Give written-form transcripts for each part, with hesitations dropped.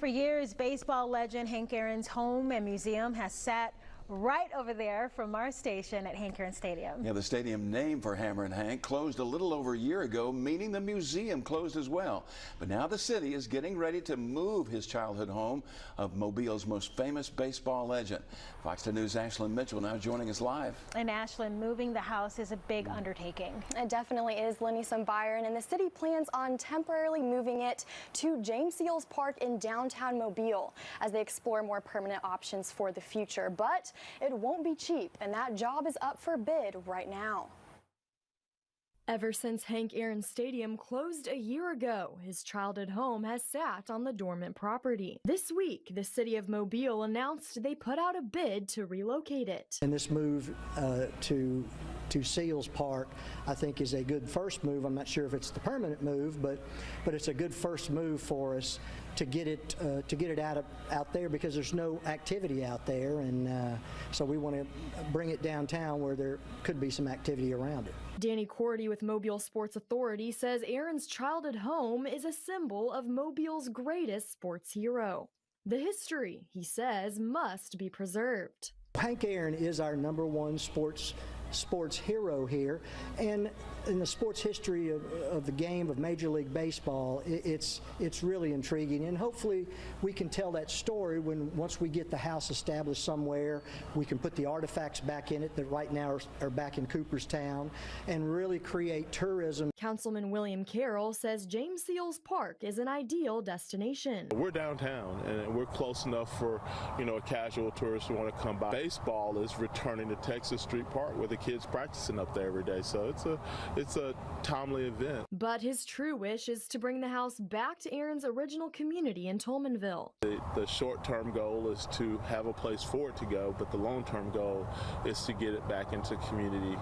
For years, baseball legend Hank Aaron's home and museum has sat right over there from our station at Hank Aaron Stadium. Yeah, the stadium named for Hammer and Hank closed a little over a year ago, meaning the museum closed as well. But now the city is getting ready to move his childhood home of Mobile's most famous baseball legend. Fox 10 News' Ashlyn Mitchell now joining us live. And Ashlyn, moving the house is a big undertaking. It definitely is, Lenny Byron, and the city plans on temporarily moving it to James Seals Park in downtown Mobile as they explore more permanent options for the future. But it won't be cheap, and that job is up for bid right now. Ever since Hank Aaron Stadium closed a year ago, his childhood home has sat on the dormant property. This week, the city of Mobile announced they put out a bid to relocate it. And this move to Seals Park, I think, is a good first move. I'm not sure if it's the permanent move, but it's a good first move for us to get it out there, because there's no activity out there, and so we want to bring it downtown where there could be some activity around it. Danny Cordy with Mobile Sports Authority says Aaron's childhood home is a symbol of Mobile's greatest sports hero. The history, he says, must be preserved. Hank Aaron is our #1 sports hero here, and in the sports history of the game of Major League Baseball, it's really intriguing, and hopefully we can tell that story once we get the house established somewhere. We can put the artifacts back in it that right now are back in Cooperstown, and really create tourism. Councilman William Carroll says James Seals Park is an ideal destination. We're downtown, and we're close enough for a casual tourist to want to come by. Baseball is returning to Texas Street Park, where the kids practicing up there every day, so it's a timely event. But his true wish is to bring the house back to Aaron's original community in Tolmanville. The short-term goal is to have a place for it to go, but the long-term goal is to get it back into community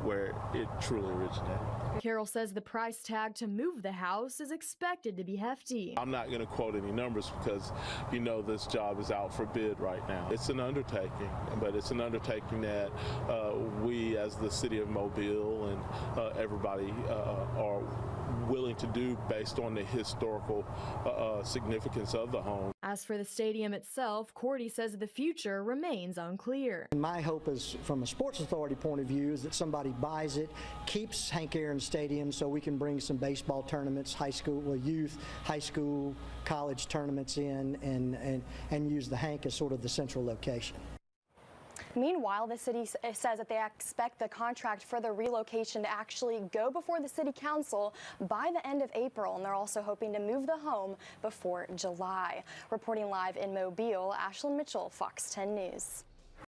where it truly originated. Carroll says the price tag to move the house is expected to be hefty. I'm not going to quote any numbers because this job is out for bid right now. It's an undertaking, but it's an undertaking that we as the city of Mobile and everybody are willing to do based on the historical significance of the home. As for the stadium itself, Cordy says the future remains unclear. My hope is, from a sports authority point of view, is that somebody buys it, keeps Hank Aaron Stadium so we can bring some baseball tournaments, youth, high school, college tournaments in, and use the Hank as sort of the central location. Meanwhile, the city says that they expect the contract for the relocation to actually go before the city council by the end of April, and they're also hoping to move the home before July. Reporting live in Mobile, Ashlyn Mitchell, Fox 10 News.